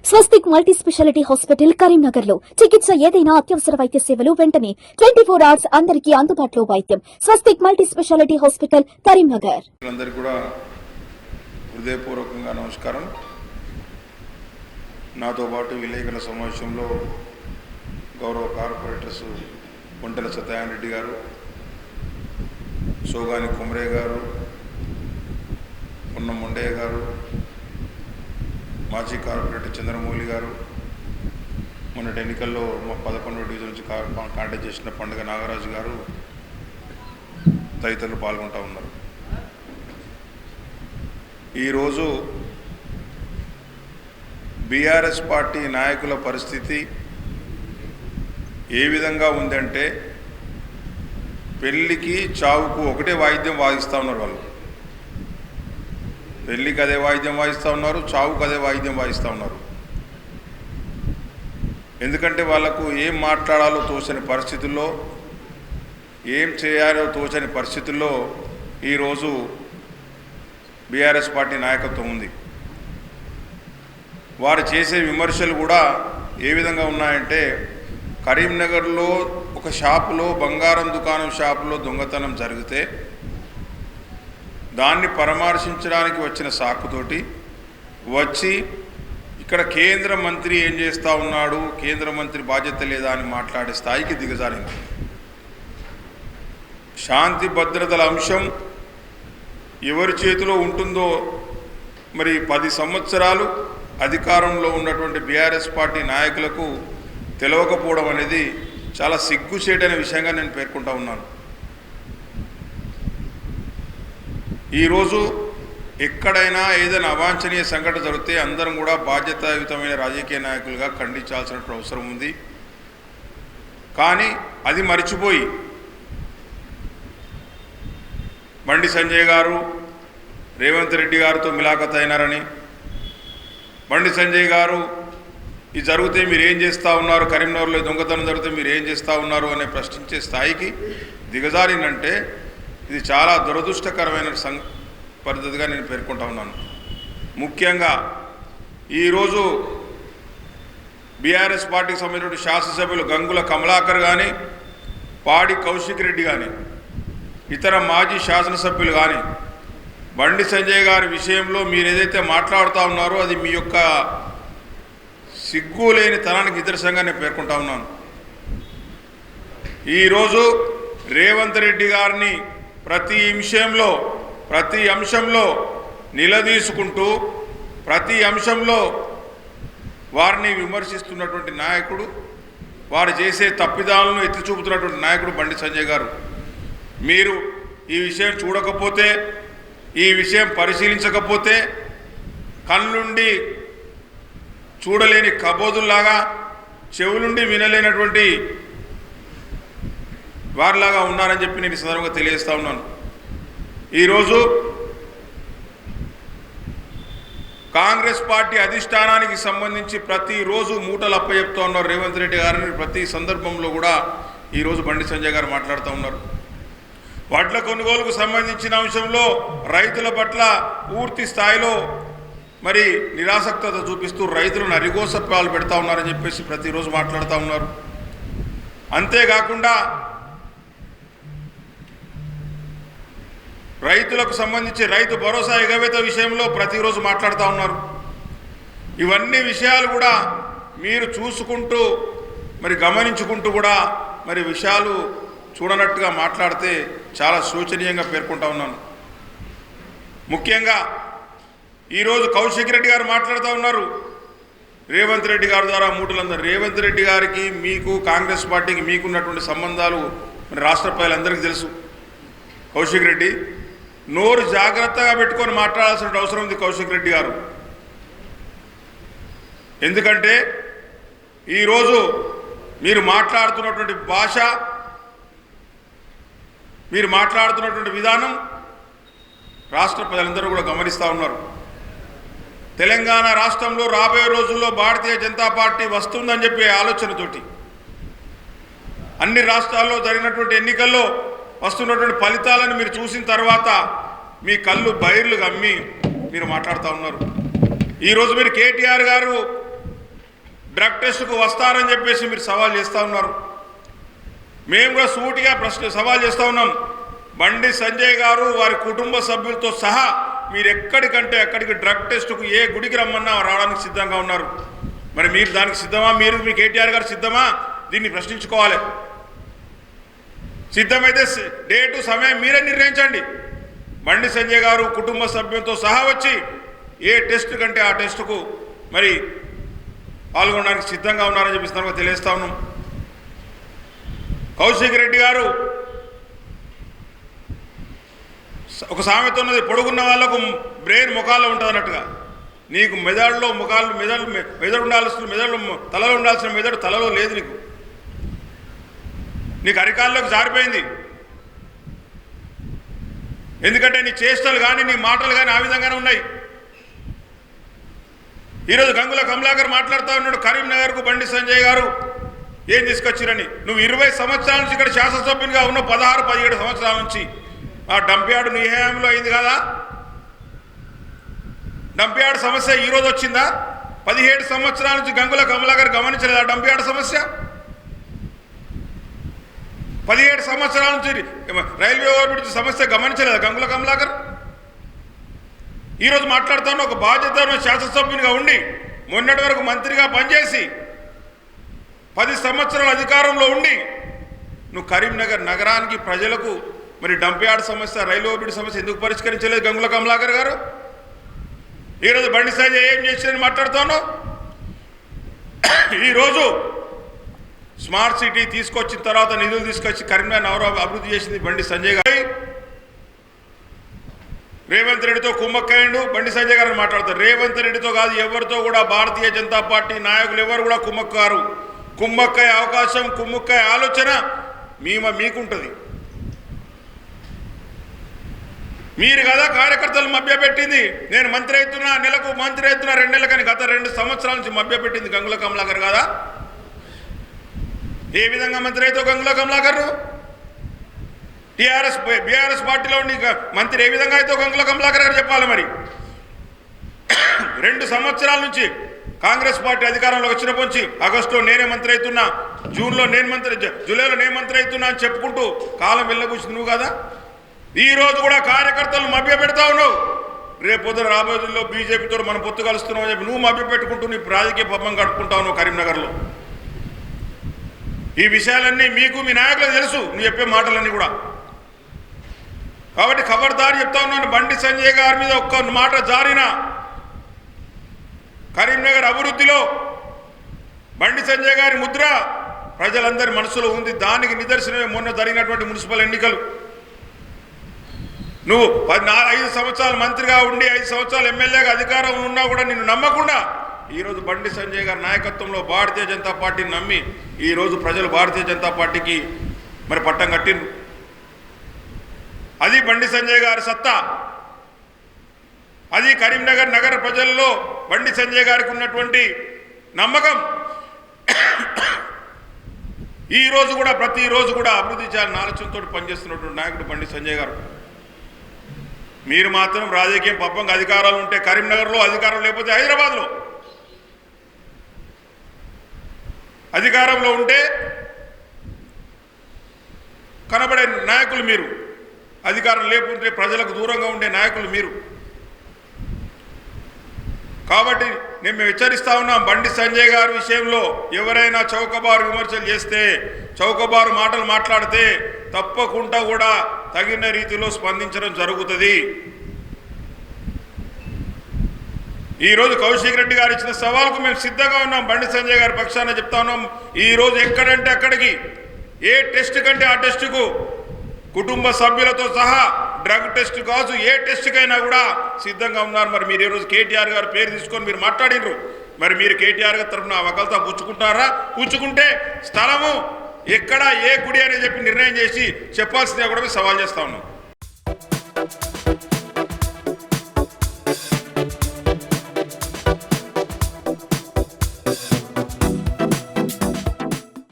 స్వస్తిక్ multi speciality hospital Karimnagar లో చికిత్స ఏదైనా అత్యవసర వైద్య సేవలు వెంటనే 24 hours అందరికీ అందుబాటులో వైద్యం. స్వస్తిక్ మల్టీ స్పెషాలిటీ హాస్పిటల్ కరీంనగర్. అందరికీ కూడా హృదయపూర్వకంగా నమస్కారం. నాతో పాటు విలేకరుల సమావేశంలో గౌరవ కార్పొరేటర్స్ వంటల సత్యనారాయణ రెడ్డి గారు, సోగాని కుమరయ్య గారు, పొన్నం మొండయ్య గారు, మాజీ కార్పొరేటర్ చంద్రమౌళి గారు, మొన్నటి ఎన్నికల్లో మా 11వ డివిజన్ నుంచి కాంటాక్ట్ చేసిన పండుగ నాగరాజు గారు తదితరులు పాల్గొంటూ ఉన్నారు. ఈరోజు బీఆర్ఎస్ పార్టీ నాయకుల పరిస్థితి ఏ విధంగా ఉందంటే, పెళ్ళికి చావుకు ఒకటే వాయిద్యం వాయిస్తూ ఉన్నారు. వాళ్ళు పెళ్ళికి అదే వాయిద్యం వాయిస్తూ ఉన్నారు, చావుకు అదే వాయిద్యం వాయిస్తూ ఉన్నారు. ఎందుకంటే వాళ్లకు ఏం మాట్లాడాలో తోచని పరిస్థితుల్లో, ఏం చేయాలో తోచని పరిస్థితుల్లో ఈరోజు బీఆర్ఎస్ పార్టీ నాయకత్వం ఉంది. వారు చేసే విమర్శలు కూడా ఏ విధంగా ఉన్నాయంటే, కరీంనగర్లో ఒక షాపులో, బంగారం దుకాణం షాపులో దొంగతనం జరిగితే దాన్ని పరామర్శించడానికి వచ్చిన సాకుతోటి వచ్చి ఇక్కడ కేంద్ర మంత్రి ఏం చేస్తూ ఉన్నాడు, కేంద్ర మంత్రి బాధ్యత లేదా అని మాట్లాడే స్థాయికి దిగజారింది. శాంతి భద్రతల అంశం ఎవరి చేతిలో ఉంటుందో మరి 10 సంవత్సరాలు అధికారంలో ఉన్నటువంటి బీఆర్ఎస్ పార్టీ నాయకులకు తెలియకపోవడం అనేది చాలా సిగ్గుచేటైన విషయంగా నేను పేర్కొంటూ ఉన్నాను. ఈరోజు ఎక్కడైనా ఏదైనా అవాంఛనీయ సంఘటన జరిగితే అందరం కూడా బాధ్యతాయుతమైన రాజకీయ నాయకులుగా ఖండించాల్సిన అవసరం ఉంది. కానీ అది మర్చిపోయి బండి సంజయ్ గారు రేవంత్ రెడ్డి గారితో మిలాఖత్ అయినారని, బండి సంజయ్ గారు ఇది జరిగితే మీరు ఏం చేస్తూ ఉన్నారు, కరీంనగర్లో దొంగతనం జరిగితే మీరు ఏం చేస్తూ ఉన్నారు అనే ప్రశ్నించే స్థాయికి దిగజారిందంటే ఇది చాలా దురదృష్టకరమైన పద్ధతిగా నేను పేర్కొంటా ఉన్నాను. ముఖ్యంగా ఈరోజు బీఆర్ఎస్ పార్టీకి సంబంధించిన శాసనసభ్యులు గంగుల కమలాకర్ కానీ, పాడి కౌశిక్ రెడ్డి కానీ, ఇతర మాజీ శాసనసభ్యులు కానీ బండి సంజయ్ గారి విషయంలో మీరు ఏదైతే మాట్లాడుతూ ఉన్నారో అది మీ యొక్క సిగ్గు లేని తనానికి నిదర్శనంగా నేను పేర్కొంటా ఉన్నాను. ఈరోజు రేవంత్ రెడ్డి గారిని ప్రతి అంశంలో నిలదీసుకుంటూ ప్రతి అంశంలో వారిని విమర్శిస్తున్నటువంటి నాయకుడు, వారు చేసే తప్పిదాలను ఎత్తి చూపుతున్నటువంటి నాయకుడు బండి సంజయ్ గారు. మీరు ఈ విషయం చూడకపోతే, ఈ విషయం పరిశీలించకపోతే కళ్ళుండి చూడలేని కబోదుల్లాగా, చెవులుండి వినలేనటువంటి వారిలాగా ఉన్నారని చెప్పి నేను ఈ సందర్భంగా తెలియజేస్తా ఉన్నాను. ఈరోజు కాంగ్రెస్ పార్టీ అధిష్టానానికి సంబంధించి ప్రతిరోజు మూటలు అప్పచెప్తూ ఉన్నారు రేవంత్ రెడ్డి గారిని. ప్రతి సందర్భంలో కూడా ఈరోజు బండి సంజయ్ గారు మాట్లాడుతూ ఉన్నారు. వడ్ల కొనుగోలుకు సంబంధించిన అంశంలో రైతుల పట్ల పూర్తి స్థాయిలో మరి నిరాసక్తత చూపిస్తూ రైతులను అరిగోసప్పాలు పెడతా ఉన్నారని చెప్పేసి ప్రతిరోజు మాట్లాడుతూ ఉన్నారు. అంతేకాకుండా రైతులకు సంబంధించి రైతు భరోసా ఎగవేత విషయంలో ప్రతిరోజు మాట్లాడుతూ ఉన్నారు. ఇవన్నీ విషయాలు కూడా మీరు చూసుకుంటూ మరి గమనించుకుంటూ కూడా మరి విషయాలు చూడనట్టుగా మాట్లాడితే చాలా శోచనీయంగా పేర్కొంటా ఉన్నాను. ముఖ్యంగా ఈరోజు కౌశిక్ రెడ్డి గారు మాట్లాడుతూ ఉన్నారు రేవంత్ రెడ్డి గారి ద్వారా మూటలందరూ. రేవంత్ రెడ్డి గారికి మీకు కాంగ్రెస్ పార్టీకి మీకున్నటువంటి సంబంధాలు మరి రాష్ట్ర ప్రజలందరికీ తెలుసు. కౌశిక్ రెడ్డి నోరు జాగ్రత్తగా పెట్టుకొని మాట్లాడాల్సిన అవసరం ఉంది కౌశిక్ రెడ్డి గారు. ఎందుకంటే ఈరోజు మీరు మాట్లాడుతున్నటువంటి భాష, మీరు మాట్లాడుతున్నటువంటి విధానం రాష్ట్ర ప్రజలందరూ కూడా గమనిస్తూ ఉన్నారు. తెలంగాణ రాష్ట్రంలో రాబోయే రోజుల్లో భారతీయ జనతా పార్టీ వస్తుందని చెప్పే ఆలోచనతోటి అన్ని రాష్ట్రాల్లో జరిగినటువంటి ఎన్నికల్లో వస్తున్నటువంటి ఫలితాలను మీరు చూసిన తర్వాత మీ కళ్ళు బైర్లు గమ్మి మీరు మాట్లాడుతూ ఉన్నారు. ఈరోజు మీరు కేటీఆర్ గారు డ్రగ్ టెస్టుకు వస్తారని చెప్పేసి మీరు సవాల్ చేస్తూ ఉన్నారు. మేము కూడా సూటిగా సవాల్ చేస్తూ ఉన్నాం. బండి సంజయ్ గారు వారి కుటుంబ సభ్యులతో సహా మీరు ఎక్కడికంటే అక్కడికి డ్రగ్ టెస్టుకు ఏ గుడికి రమ్మన్నా రావడానికి సిద్ధంగా ఉన్నారు. మరి మీరు దానికి సిద్ధమా? మీ కేటీఆర్ గారు సిద్ధమా? దీన్ని ప్రశ్నించుకోవాలి. సిద్ధమైతే డేటు సమయం మీరే నిర్ణయించండి. బండి సంజయ్ గారు కుటుంబ సభ్యులతో సహా వచ్చి ఏ టెస్ట్ కంటే ఆ టెస్టుకు మరి పాల్గొనడానికి సిద్ధంగా ఉన్నారని చెప్పిస్తున్నాను తెలియజేస్తా ఉన్నాం. కౌశిక్ రెడ్డి గారు ఒక సామెత ఉన్నది, పొడుగున్న వాళ్ళకు బ్రెయిన్ ముఖాల్లో ఉంటుంది అన్నట్టుగా. నీకు మెదడులో మెదడు ఉండాల్సిన తలలో ఉండాల్సిన మెదడు తలలో లేదు. నీకు అరికాల్లోకి జారిపోయింది. ఎందుకంటే నీ చేష్టలు కానీ నీ మాటలు కానీ ఆ విధంగానే ఉన్నాయి. ఈరోజు గంగుల కమలాకర్ మాట్లాడుతూ ఉన్నాడు, కరీంనగర్కు బండి సంజయ్ గారు ఏం తీసుకొచ్చిరని. నువ్వు 20 సంవత్సరాల నుంచి ఇక్కడ శాసనసభ్యునిగా ఉన్న 16-17 సంవత్సరాల నుంచి ఆ డంప్యార్డ్ నీ హయాంలో అయింది కదా. డంప్యార్డ్ సమస్య ఈరోజు వచ్చిందా? 17 సంవత్సరాల నుంచి గంగుల కమలాకర్ గమనించలేదా డంప్యార్డ్ సమస్య? 17 సంవత్సరాల నుంచి రైల్వే ఓవర్బ్రిడ్జ్ సమస్య గమనించలేదా గంగుల కమలాకర్? ఈరోజు మాట్లాడుతాను, ఒక బాధ్యత శాసనసభ్యునిగా ఉండి మొన్నటి వరకు మంత్రిగా పనిచేసి 10 సంవత్సరాల అధికారంలో ఉండి నువ్వు కరీంనగర్ నగరానికి ప్రజలకు మరి డంప్యార్డ్ సమస్య, రైల్వే ఓవర్బ్రిడ్జ్ సమస్య ఎందుకు పరిష్కరించలేదు గంగుల కమలాకర్ గారు? ఈరోజు బండి సంజయ్ ఏం చేసిందని మాట్లాడుతాను. ఈరోజు స్మార్ట్ సిటీ తీసుకొచ్చిన తర్వాత నిధులు తీసుకొచ్చి కరీంనగర్ నగరం అభివృద్ధి చేసింది బండి సంజయ్ గారు. రేవంత్ రెడ్డితో కుమ్మక్కయ్యండు. బండి సంజయ్ గారు మాట్లాడతారు. రేవంత్ రెడ్డితో కాదు, ఎవరితో కూడా భారతీయ జనతా పార్టీ నాయకులు ఎవరు కూడా కుమ్మక్కారు. కుమ్మక్కయ్య అవకాశం, కుమ్మక్కయ్య ఆలోచన మీకుంటుంది. మీరు కదా కార్యకర్తలు మభ్యపెట్టింది. నేను మంత్రి అవుతున్నా, నెలకు మంత్రి అవుతున్నా, 2 నెలలు కానీ గత 2 సంవత్సరాల నుంచి మభ్యపెట్టింది గంగుల కమలాకర్ కదా. ఏ విధంగా మంత్రి అవుతావు గంగుల కమలాకర్? బీఆర్ఎస్ పార్టీలో ఉండి మంత్రి ఏ విధంగా అవుతావు గంగుల కమలాకర్ గారు చెప్పాలి. మరి 2 సంవత్సరాల నుంచి కాంగ్రెస్ పార్టీ అధికారంలోకి వచ్చినప్పటి నుంచి ఆగస్టులో నేనే మంత్రి అవుతున్నా, జూలైలో నేను మంత్రి అవుతున్నా అని చెప్పుకుంటూ కాలం వెళ్ళబూసింది నువ్వు కదా. ఈరోజు కూడా కార్యకర్తలు మభ్య పెడతా ఉన్నావు. రేపు పొద్దున రాబోయేలో బీజేపీతో మనం పొత్తు కలుస్తున్నావు అని చెప్పి నువ్వు మభ్య పెట్టుకుంటూ నీ రాజకీయ పబ్బం గడుపుకుంటావు నువ్వు కరీంనగర్లో. ఈ విషయాలన్నీ మీకు మీ నాయకులకు తెలుసు, నువ్వు చెప్పే మాటలన్నీ కూడా. కాబట్టి ఖబర్దారి చెప్తా ఉన్నాను, బండి సంజయ్ గారి మీద ఒక్క మాట జారిన కరీంనగర్ అభివృద్ధిలో బండి సంజయ్ గారి ముద్ర ప్రజలందరి మనసులో ఉంది. దానికి నిదర్శనమే మొన్న జరిగినటువంటి మున్సిపల్ ఎన్నికలు. నువ్వు 5 సంవత్సరాలు మంత్రిగా ఉండి 5 సంవత్సరాలు ఎమ్మెల్యేగా అధికారం ఉన్నా కూడా నిన్ను నమ్మకుండా ఈరోజు బండి సంజయ్ గారి నాయకత్వంలో భారతీయ జనతా పార్టీని నమ్మి ఈరోజు ప్రజలు భారతీయ జనతా పార్టీకి మరి పట్టం కట్టిండ్రు. అది బండి సంజయ్ గారి సత్తా. అది కరీంనగర్ నగర ప్రజల్లో బండి సంజయ్ గారికి ఉన్నటువంటి నమ్మకం. ఈరోజు కూడా ప్రతిరోజు కూడా అభివృద్ధి చేయాలని ఆలోచనతో పనిచేస్తున్నటువంటి నాయకుడు బండి సంజయ్ గారు. మీరు మాత్రం రాజకీయం పప్పంగా అధికారాలు ఉంటే కరీంనగర్లో, అధికారం లేకపోతే హైదరాబాద్లో. అధికారంలో ఉంటే కనబడే నాయకులు మీరు, అధికారం లేకుంటే ప్రజలకు దూరంగా ఉండే నాయకులు మీరు. కాబట్టి మేము హెచ్చరిస్తా ఉన్నాం, బండి సంజయ్ గారి విషయంలో ఎవరైనా చౌకబారు విమర్శలు చేస్తే, చౌకబారు మాటలు మాట్లాడితే తప్పకుండా కూడా తగిన రీతిలో స్పందించడం జరుగుతుంది. ఈరోజు కౌశిక్ రెడ్డి గారు ఇచ్చిన సవాల్కు మేము సిద్ధంగా ఉన్నాం. బండి సంజయ్ గారి పక్షాన చెప్తా ఉన్నాం. ఈరోజు ఎక్కడంటే అక్కడికి, ఏ టెస్ట్ కంటే ఆ టెస్టుకు కుటుంబ సభ్యులతో సహా, డ్రగ్ టెస్ట్ కాదు ఏ టెస్ట్కైనా కూడా సిద్ధంగా ఉన్నారు. మరి మీరు ఈరోజు కేటీఆర్ గారు పేరు తీసుకొని మీరు మాట్లాడినరు. మరి మీరు కేటీఆర్ గారి తరఫున వకల్తా పుచ్చుకుంటారా? పుచ్చుకుంటే స్థలము ఎక్కడ, ఏ గుడి అని చెప్పి నిర్ణయం చేసి చెప్పాల్సిందిగా కూడా సవాల్ చేస్తా ఉన్నాం.